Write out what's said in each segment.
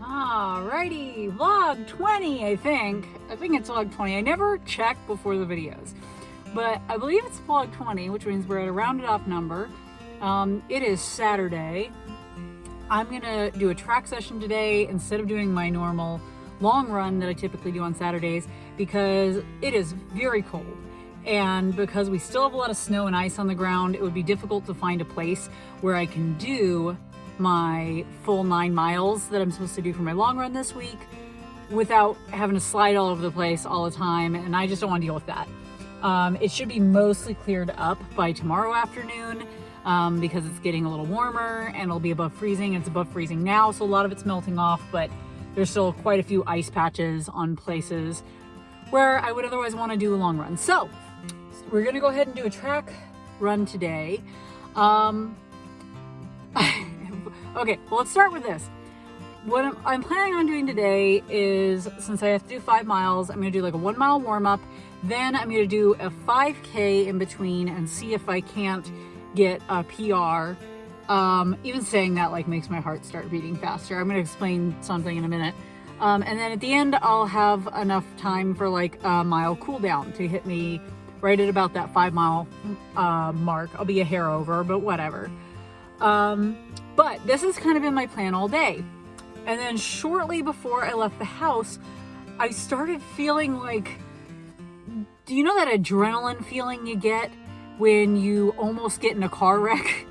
Alrighty, vlog 20, I think. I think it's vlog 20. I never check before the videos, but I believe it's vlog 20, which means we're at a rounded off number. It is Saturday. I'm gonna do a track session today instead of doing my normal long run that I typically do on Saturdays because it is very cold. And because we still have a lot of snow and ice on the ground, it would be difficult to find a place where I can do my full 9 miles that I'm supposed to do for my long run this week without having to slide all over the place all the time, and I just don't want to deal with that. It should be mostly cleared up by tomorrow afternoon because it's getting a little warmer and it'll be above freezing. It's above freezing now, so a lot of it's melting off, but there's still quite a few ice patches on places where I would otherwise want to do a long run. So we're gonna go ahead and do a track run today. Okay, well, let's start with this. What I'm planning on doing today is, since I have to do 5 miles, I'm gonna do like a 1 mile warm up. Then I'm gonna do a 5K in between and see if I can't get a PR. Even saying that like makes my heart start beating faster. I'm gonna explain something in a minute. And then at the end, I'll have enough time for like a mile cool down to hit me right at about that 5 mile mark. I'll be a hair over, but whatever. But this has kind of been my plan all day. And then shortly before I left the house, I started feeling like, do you know that adrenaline feeling you get when you almost get in a car wreck,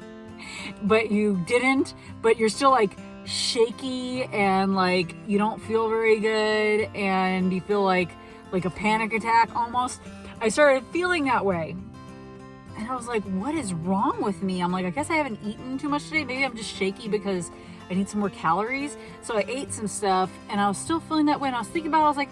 but you didn't, but you're still like shaky and like you don't feel very good and you feel like a panic attack almost? I started feeling that way. And I was like, what is wrong with me? I'm like, I guess I haven't eaten too much today. Maybe I'm just shaky because I need some more calories. So I ate some stuff and I was still feeling that way. And I was thinking about it, I was like,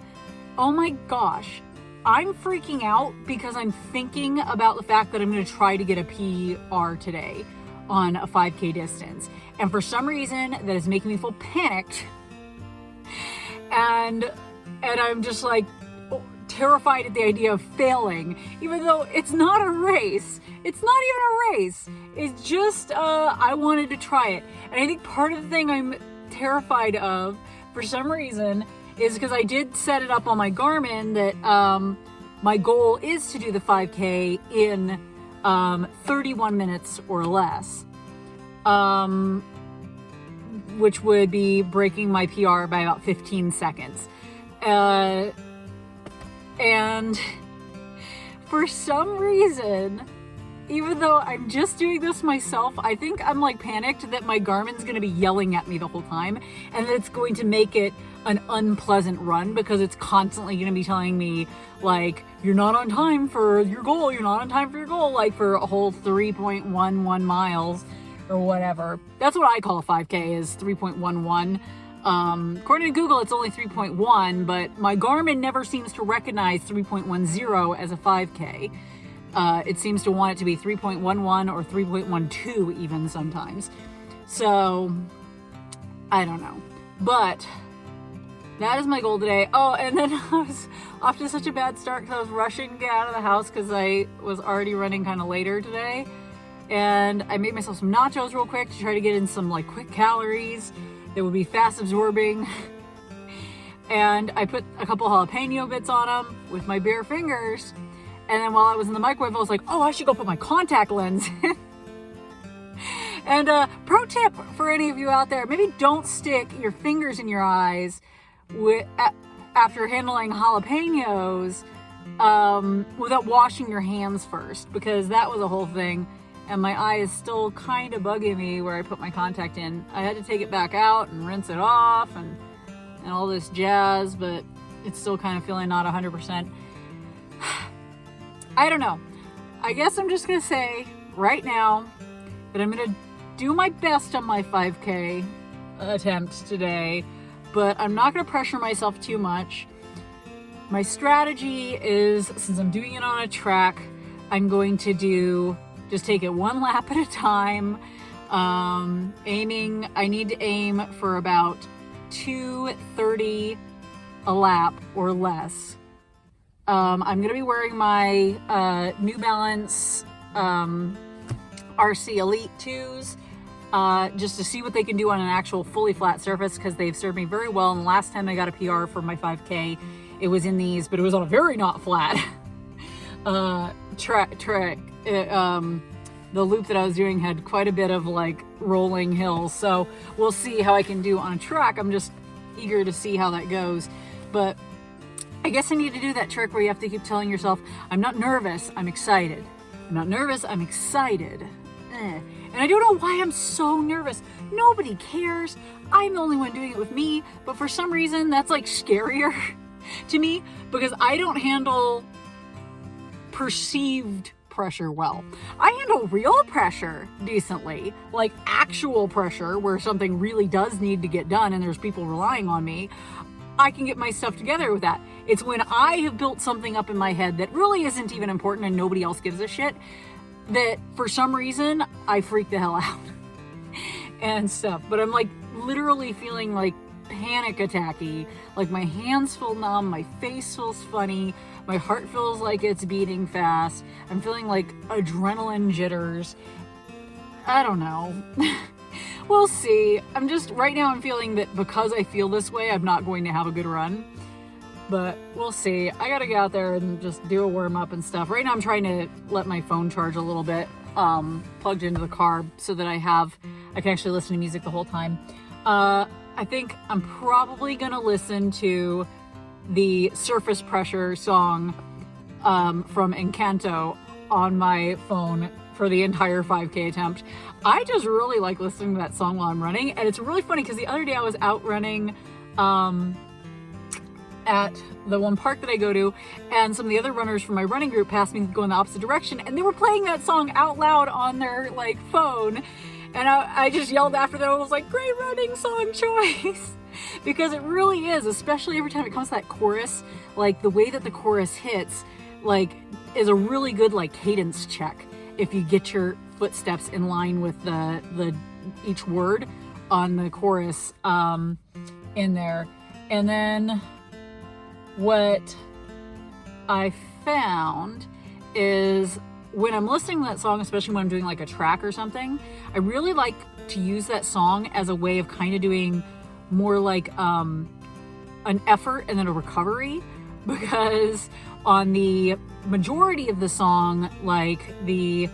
oh my gosh, I'm freaking out because I'm thinking about the fact that I'm going to try to get a PR today on a 5K distance. And for some reason that is making me feel panicked. And I'm just like, terrified at the idea of failing, even though it's not a race. It's not even a race. It's just, I wanted to try it. And I think part of the thing I'm terrified of, for some reason, is because I did set it up on my Garmin that my goal is to do the 5K in 31 minutes or less, which would be breaking my PR by about 15 seconds. And for some reason, even though I'm just doing this myself, I think I'm like panicked that my Garmin's going to be yelling at me the whole time and that it's going to make it an unpleasant run because it's constantly going to be telling me like, you're not on time for your goal. You're not on time for your goal. Like for a whole 3.11 miles or whatever. That's what I call a 5K, is 3.11. According to Google, it's only 3.1, but my Garmin never seems to recognize 3.10 as a 5K. It seems to want it to be 3.11 or 3.12 even sometimes. So, I don't know. But that is my goal today. Oh, and then I was off to such a bad start because I was rushing to get out of the house because I was already running kind of later today. And I made myself some nachos real quick to try to get in some like quick calories that would be fast absorbing. And I put a couple jalapeno bits on them with my bare fingers. And then while I was in the microwave, I was like, oh, I should go put my contact lens in. And pro tip for any of you out there, maybe don't stick your fingers in your eyes after handling jalapenos without washing your hands first, because that was a whole thing. And my eye is still kind of bugging me where I put my contact in. I had to take it back out and rinse it off and all this jazz, but it's still kind of feeling not 100%. I don't know. I guess I'm just going to say right now that I'm going to do my best on my 5K attempt today, but I'm not going to pressure myself too much. My strategy is, since I'm doing it on a track, I'm going to just take it one lap at a time. I need to aim for about 2:30 a lap or less. I'm going to be wearing my New Balance RC Elite 2s. just to see what they can do on an actual fully flat surface, because they've served me very well. And the last time I got a PR for my 5K, it was in these, but it was on a very not flat track. The loop that I was doing had quite a bit of like rolling hills, so we'll see how I can do on a track. I'm just eager to see how that goes. But I guess I need to do that trick where you have to keep telling yourself, I'm not nervous, I'm excited. I'm not nervous, I'm excited. And I don't know why I'm so nervous. Nobody cares. I'm the only one doing it with me, but for some reason that's like scarier to me, because I don't handle perceived pressure well. I handle real pressure decently, like actual pressure where something really does need to get done and there's people relying on me. I can get my stuff together with that. It's when I have built something up in my head that really isn't even important and nobody else gives a shit, that for some reason I freak the hell out and stuff. But I'm like literally feeling like panic attacky, like my hands feel numb, my face feels funny, my heart feels like it's beating fast, I'm feeling like adrenaline jitters. I don't know. We'll see. Right now I'm feeling that because I feel this way, I'm not going to have a good run. But we'll see. I gotta get out there and just do a warm up and stuff. Right now I'm trying to let my phone charge a little bit, plugged into the car so that I can actually listen to music the whole time. I think I'm probably gonna listen to the Surface Pressure song from Encanto on my phone for the entire 5K attempt. I just really like listening to that song while I'm running, and it's really funny because the other day I was out running at the one park that I go to, and some of the other runners from my running group passed me going the opposite direction, and they were playing that song out loud on their like phone, and I just yelled after them. I was like, great running song choice. Because it really is, especially every time it comes to that chorus, like the way that the chorus hits, like, is a really good like cadence check. If you get your footsteps in line with the each word on the chorus in there. And then what I found is when I'm listening to that song, especially when I'm doing like a track or something, I really like to use that song as a way of kind of doing more like an effort and then a recovery, because on the majority of the song, like the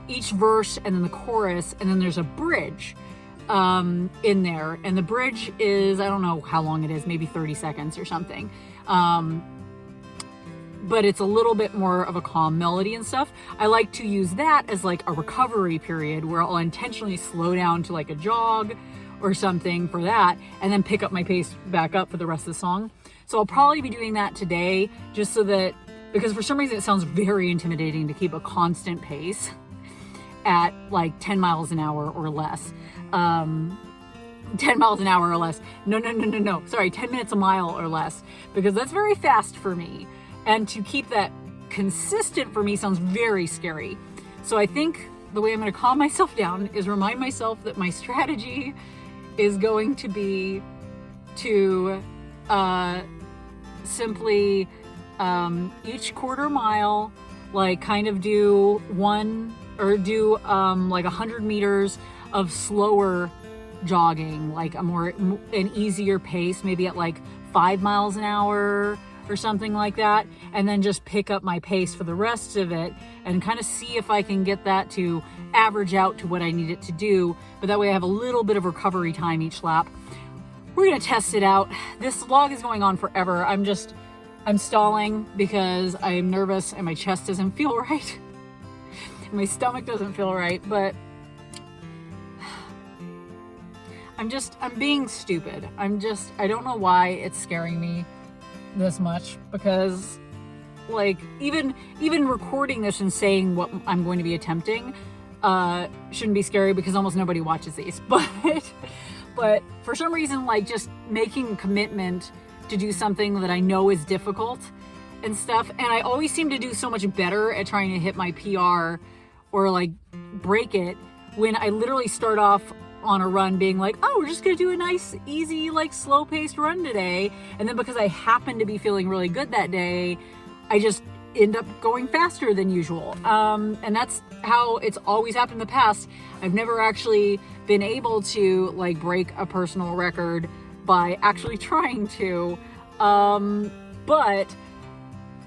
each verse and then the chorus and then there's a bridge in there, and the bridge is, I don't know how long it is, maybe 30 seconds or something, but it's a little bit more of a calm melody and stuff. I like to use that as like a recovery period where I'll intentionally slow down to like a jog or something for that, and then pick up my pace back up for the rest of the song. So I'll probably be doing that today, just so that, because for some reason it sounds very intimidating to keep a constant pace at like 10 miles an hour or less. 10 miles an hour or less. No. Sorry, 10 minutes a mile or less, because that's very fast for me. And to keep that consistent for me sounds very scary. So I think the way I'm going to calm myself down is remind myself that my strategy is going to be to simply each quarter mile, like kind of do like 100 meters of slower jogging, like an easier pace, maybe at like 5 miles an hour or something like that, and then just pick up my pace for the rest of it and kind of see if I can get that to average out to what I need it to do, but that way I have a little bit of recovery time each lap. We're gonna test it out. This vlog is going on forever. I'm stalling because I'm nervous and my chest doesn't feel right. My stomach doesn't feel right, but I'm being stupid. I don't know why it's scaring me this much, because like even recording this and saying what I'm going to be attempting shouldn't be scary, because almost nobody watches these, but for some reason, like just making a commitment to do something that I know is difficult and stuff, and I always seem to do so much better at trying to hit my PR or like break it when I literally start off on a run being like, oh, we're just gonna do a nice, easy, like slow-paced run today. And then because I happen to be feeling really good that day, I just end up going faster than usual. And that's how it's always happened in the past. I've never actually been able to like break a personal record by actually trying to. But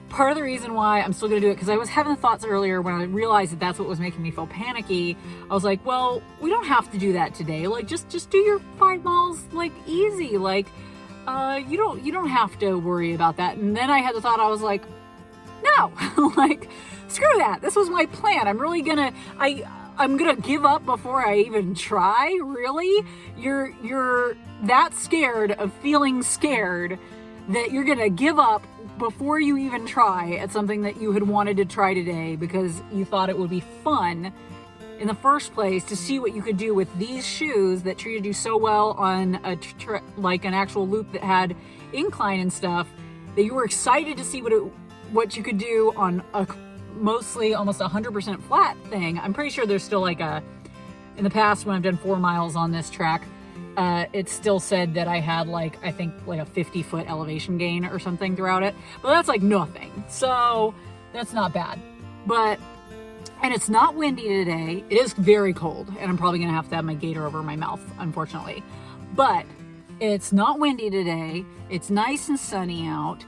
part of the reason why I'm still going to do it, because I was having thoughts earlier when I realized that that's what was making me feel panicky. I was like, well, we don't have to do that today. Like, just do your 5 miles, like, easy. Like, you don't have to worry about that. And then I had the thought, I was like, no, like, screw that. This was my plan. I'm really gonna, I'm gonna give up before I even try. Really? You're that scared of feeling scared that you're gonna give up before you even try at something that you had wanted to try today because you thought it would be fun in the first place to see what you could do with these shoes that treated you so well on like an actual loop that had incline and stuff, that you were excited to see what you could do on a mostly almost 100% flat thing. I'm pretty sure there's still like in the past when I've done 4 miles on this track, it still said that I had like, I think like a 50-foot elevation gain or something throughout it, but that's like nothing. So that's not bad. And it's not windy today. It is very cold, and I'm probably gonna have to have my gaiter over my mouth, unfortunately. But it's not windy today. It's nice and sunny out.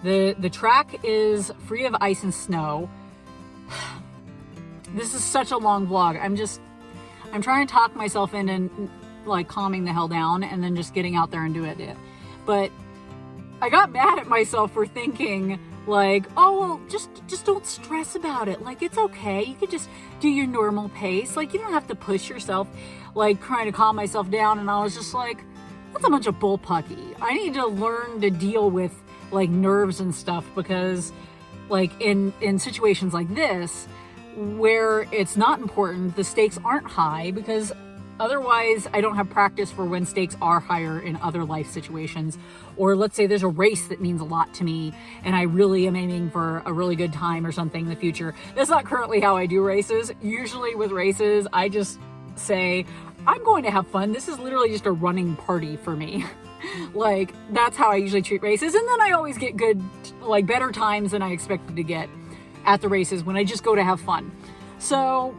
The track is free of ice and snow. This is such a long vlog. I'm trying to talk myself into like calming the hell down and then just getting out there and doing it. But I got mad at myself for thinking like, oh, well, just don't stress about it. Like, it's okay. You could just do your normal pace. Like, you don't have to push yourself, like trying to calm myself down. And I was just like, that's a bunch of bullpucky. I need to learn to deal with like nerves and stuff, because like in situations like this where it's not important, the stakes aren't high, because otherwise I don't have practice for when stakes are higher in other life situations. Or let's say there's a race that means a lot to me and I really am aiming for a really good time or something in the future. That's not currently how I do races. Usually with races, I just say, I'm going to have fun. This is literally just a running party for me. Like, that's how I usually treat races. And then I always get good, like better times than I expected to get at the races when I just go to have fun. So,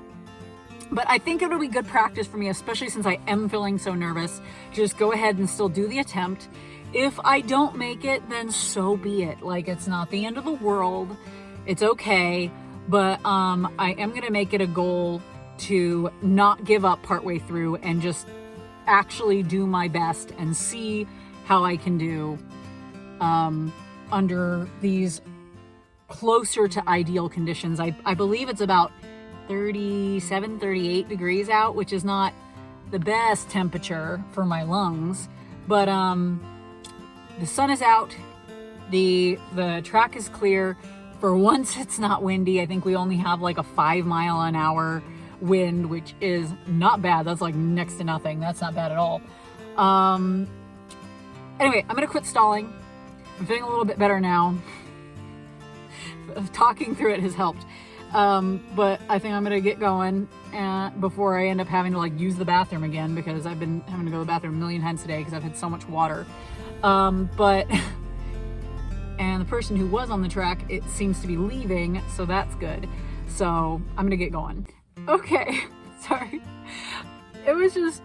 but I think it'll be good practice for me, especially since I am feeling so nervous, to just go ahead and still do the attempt. If I don't make it, then so be it. Like, it's not the end of the world. It's okay. But I am going to make it a goal to not give up partway through and just actually do my best and see how I can do under these closer to ideal conditions. I believe it's about 37, 38 degrees out, which is not the best temperature for my lungs, but the sun is out, the track is clear. For once, it's not windy. I think we only have like a 5-mile-an-hour wind, which is not bad. That's like next to nothing. That's not bad at all. Anyway, I'm gonna quit stalling. I'm feeling a little bit better now. Talking through it has helped. But I think I'm gonna get going before I end up having to like use the bathroom again, because I've been having to go to the bathroom a million times today because I've had so much water. But and the person who was on the track, it seems to be leaving, so that's good. So I'm gonna get going. Okay, sorry. It was just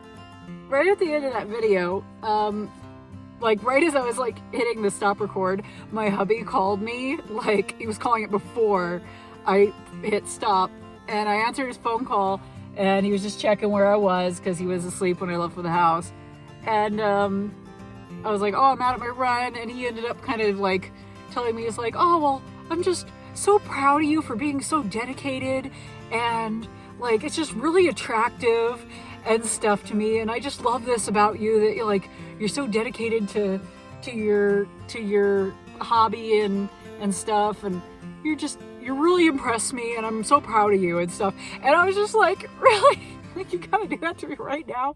right at the end of that video, like right as I was like hitting the stop record, my hubby called me. Like, he was calling it before I hit stop, and I answered his phone call, and he was just checking where I was because he was asleep when I left for the house. And I was like, oh, I'm out at my run, and he ended up kind of like telling me, it's like, oh, well, I'm just so proud of you for being so dedicated, and like it's just really attractive and stuff to me, and I just love this about you, that you're so dedicated to your hobby and stuff, and you really impressed me, and I'm so proud of you and stuff. And I was just like, really? Like, you gotta do that to me right now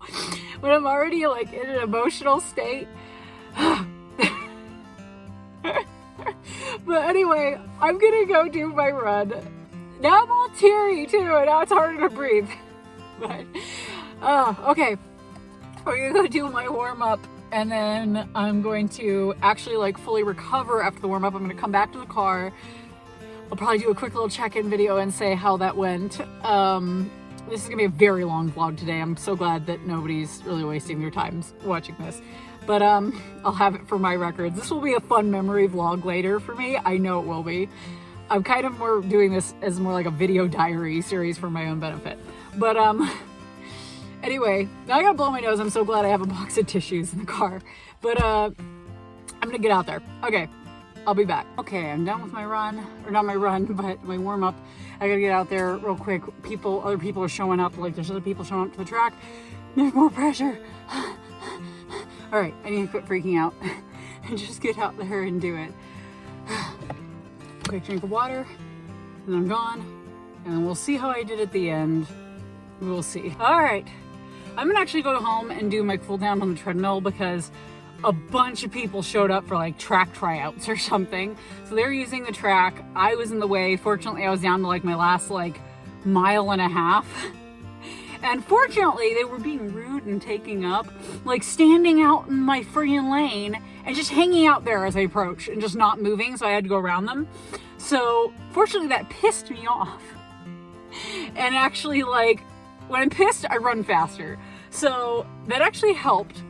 when I'm already like in an emotional state? But anyway, I'm gonna go do my run. Now I'm all teary too, and now it's harder to breathe. But okay, we're gonna go do my warm up and then I'm going to actually like fully recover after the warm-up. I'm going to come back to the car. I'll probably do a quick little check-in video and say how that went. This is gonna be a very long vlog today. I'm so glad that nobody's really wasting their time watching this. But I'll have it for my records. This will be a fun memory vlog later for me. I know it will be. I'm kind of more doing this as more like a video diary series for my own benefit. But anyway, now I gotta blow my nose. I'm so glad I have a box of tissues in the car. But I'm gonna get out there. Okay, I'll be back. Okay, I'm done with my run, or not my run, but my warm up. I gotta get out there real quick. Other people are showing up. Like there's other people showing up to the track. There's more pressure. All right, I need to quit freaking out and just get out there and do it. Quick drink of water, and I'm gone. And then we'll see how I did at the end. We'll see. All right, I'm gonna actually go home and do my cool down on the treadmill because a bunch of people showed up for like track tryouts or something. So they're using the track. I was in the way. Fortunately, I was down to like my last like mile and a half. And fortunately, they were being rude and taking up, like standing out in my freaking lane and just hanging out there as I approached and just not moving. So I had to go around them. So fortunately, that pissed me off. And actually, like when I'm pissed, I run faster. So that actually helped.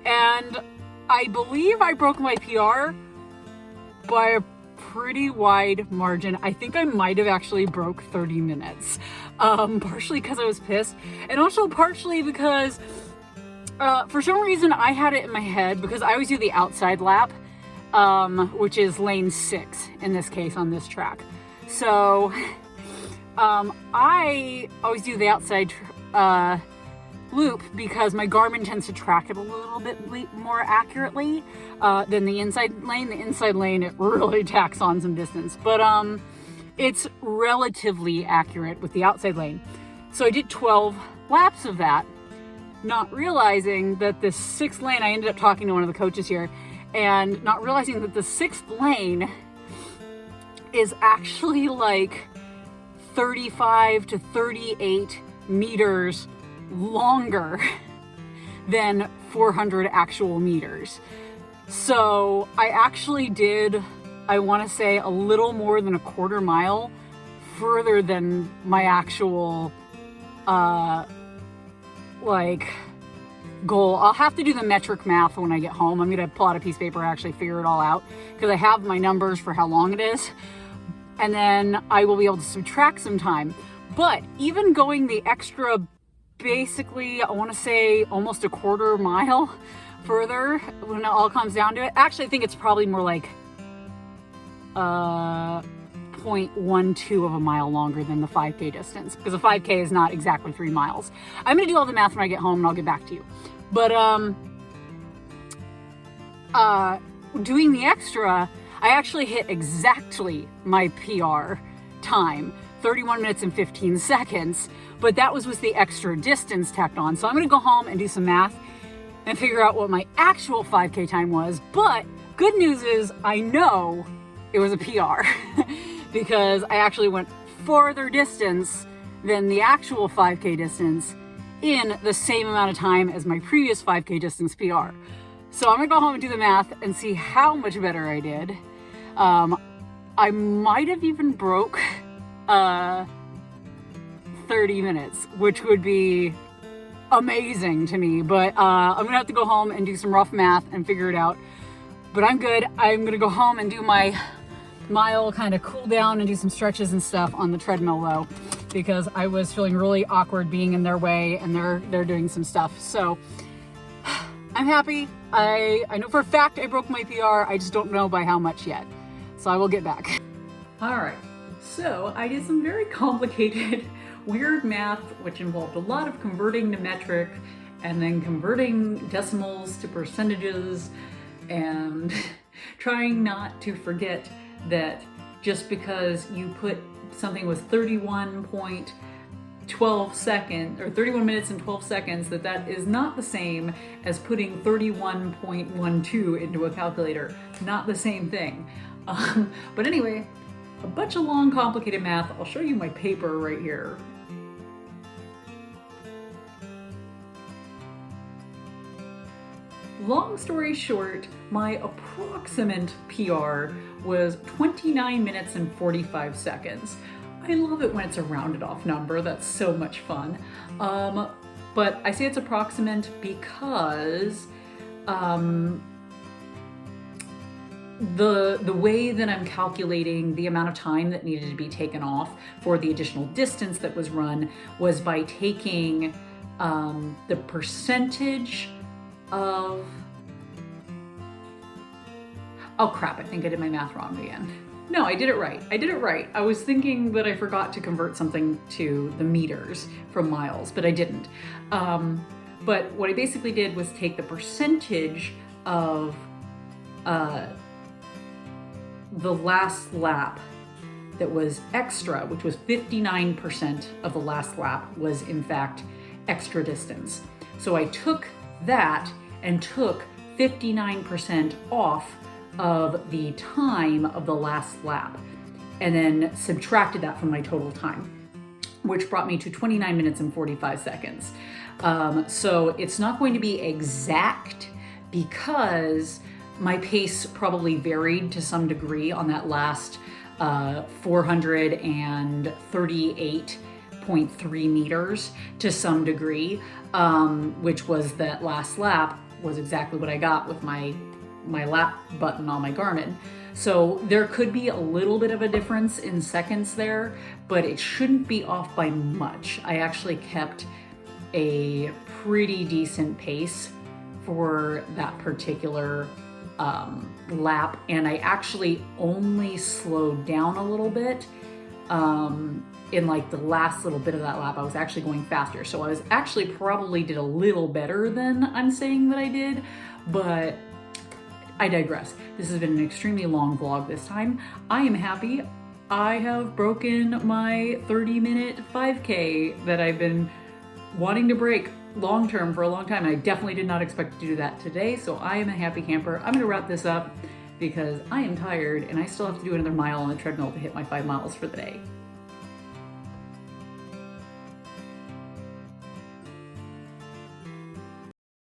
And I believe I broke my PR by a pretty wide margin. I think I might have actually broke 30 minutes. Partially because I was pissed, and also partially because for some reason I had it in my head, because I always do the outside lap, which is lane 6 in this case on this track. So I always do the outside loop because my Garmin tends to track it a little bit more accurately than the inside lane. The inside lane, it really tacks on some distance, but it's relatively accurate with the outside lane. So I did 12 laps of that, not realizing that the 6th lane, I ended up talking to one of the coaches here, and not realizing that the 6th lane is actually like 35 to 38 meters longer than 400 actual meters. So I actually did, I want to say, a little more than a quarter mile further than my actual like goal. I'll have to do the metric math when I get home. I'm gonna pull out a piece of paper and actually figure it all out, because I have my numbers for how long it is, and then I will be able to subtract some time. But even going the extra, basically, I want to say almost a quarter mile further when it all comes down to it. Actually, I think it's probably more like 0.12 of a mile longer than the 5K distance, because the 5K is not exactly 3 miles. I'm gonna do all the math when I get home and I'll get back to you. But doing the extra, I actually hit exactly my PR time, 31 minutes and 15 seconds, but that was with the extra distance tacked on. So I'm gonna go home and do some math and figure out what my actual 5K time was. But good news is I know it was a PR because I actually went farther distance than the actual 5K distance in the same amount of time as my previous 5K distance PR. So I'm gonna go home and do the math and see how much better I did. I might have even broke 30 minutes, which would be amazing to me, but I'm gonna have to go home and do some rough math and figure it out. But I'm good. I'm gonna go home and do my mile, kind of cool down and do some stretches and stuff on the treadmill though, because I was feeling really awkward being in their way, and they're doing some stuff. So I'm happy. I know for a fact I broke my PR. I just don't know by how much yet. So I will get back. All right. So I did some very complicated, weird math, which involved a lot of converting to metric and then converting decimals to percentages, and trying not to forget that just because you put something with 31.12 seconds or 31 minutes and 12 seconds, that is not the same as putting 31.12 into a calculator. Not the same thing. But anyway, a bunch of long complicated math. I'll show you my paper right here. long story short, my approximate PR was 29 minutes and 45 seconds. I love it when it's a rounded off number. That's so much fun. But I say it's approximate because the way that I'm calculating the amount of time that needed to be taken off for the additional distance that was run was by taking the percentage of, oh crap, I think I did my math wrong again. No, I did it right. I was thinking that I forgot to convert something to the meters from miles, but I didn't. But what I basically did was take the percentage of the last lap that was extra, which was 59% of the last lap was in fact extra distance. So I took that and took 59% off of the time of the last lap and then subtracted that from my total time, which brought me to 29 minutes and 45 seconds. So it's not going to be exact because my pace probably varied to some degree on that last 438.3 meters to some degree, which was that last lap was exactly what I got with my lap button on my Garmin. So there could be a little bit of a difference in seconds there, but it shouldn't be off by much. I actually kept a pretty decent pace for that particular lap, and I actually only slowed down a little bit in like the last little bit of that lap. I was actually going faster, so I was actually probably did a little better than I'm saying that I did, but I digress. This has been an extremely long vlog this time. I am happy. I have broken my 30-minute 5K that I've been wanting to break long term for a long time. And I definitely did not expect to do that today. So I am a happy camper. I'm gonna wrap this up because I am tired and I still have to do another mile on the treadmill to hit my 5 miles for the day.